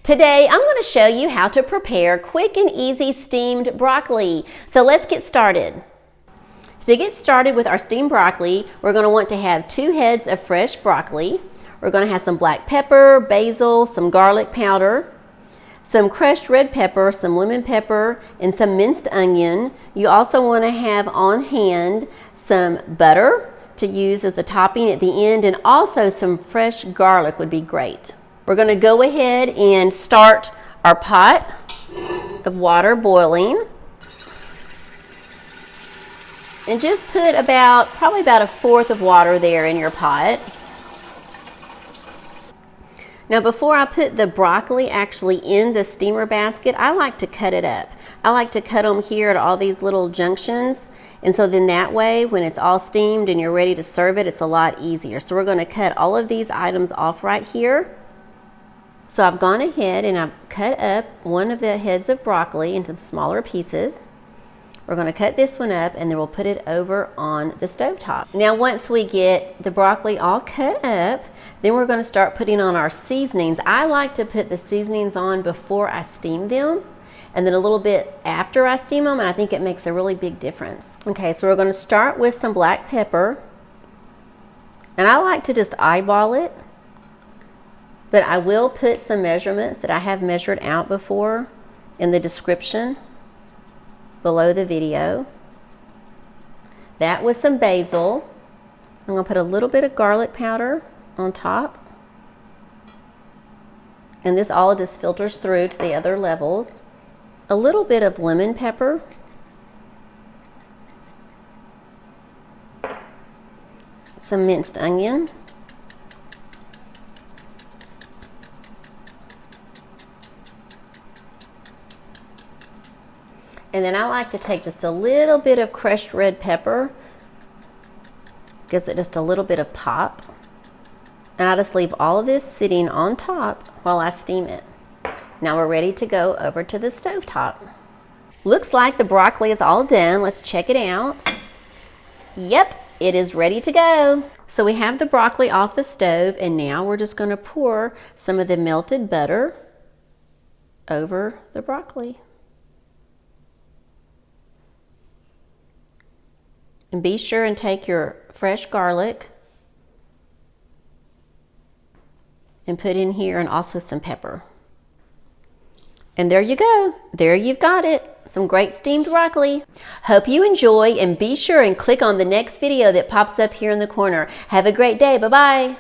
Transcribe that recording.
Today, I'm going to show you how to prepare quick and easy steamed broccoli. So let's get started. To get started with our steamed broccoli, we're going to want to have 2 heads of fresh broccoli. We're going to have some black pepper, basil, some garlic powder, some crushed red pepper, some lemon pepper, and some minced onion. You also want to have on hand some butter to use as the topping at the end, and also some fresh garlic would be great. We're going to go ahead and start our pot of water boiling. And just put probably about 1/4 of water there in your pot. Now before I put the broccoli actually in the steamer basket, I like to cut it up. I like to cut them here at all these little junctions. And so then that way, when it's all steamed and you're ready to serve it, it's a lot easier. So we're going to cut all of these items off right here. So I've gone ahead and I've cut up one of the heads of broccoli into smaller pieces. We're going to cut this one up and then we'll put it over on the stove top. Now once we get the broccoli all cut up, then we're going to start putting on our seasonings. I like to put the seasonings on before I steam them and then a little bit after I steam them, and I think it makes a really big difference. Okay, so we're going to start with some black pepper, and I like to just eyeball it, but I will put some measurements that I have measured out before in the description below the video. That was some basil. I'm going to put a little bit of garlic powder on top, and this all just filters through to the other levels. A little bit of lemon pepper, some minced onion, and then I like to take just a little bit of crushed red pepper, gives it just a little bit of pop, and I just leave all of this sitting on top while I steam it. Now we're ready to go over to the stove top. Looks like the broccoli is all done. Let's check it out. Yep, it is ready to go. So we have the broccoli off the stove, and now we're just going to pour some of the melted butter over the broccoli. And be sure and take your fresh garlic and put in here, and also some pepper. And there you go. There you've got it. Some great steamed broccoli. Hope you enjoy, and be sure and click on the next video that pops up here in the corner. Have a great day. Bye-bye.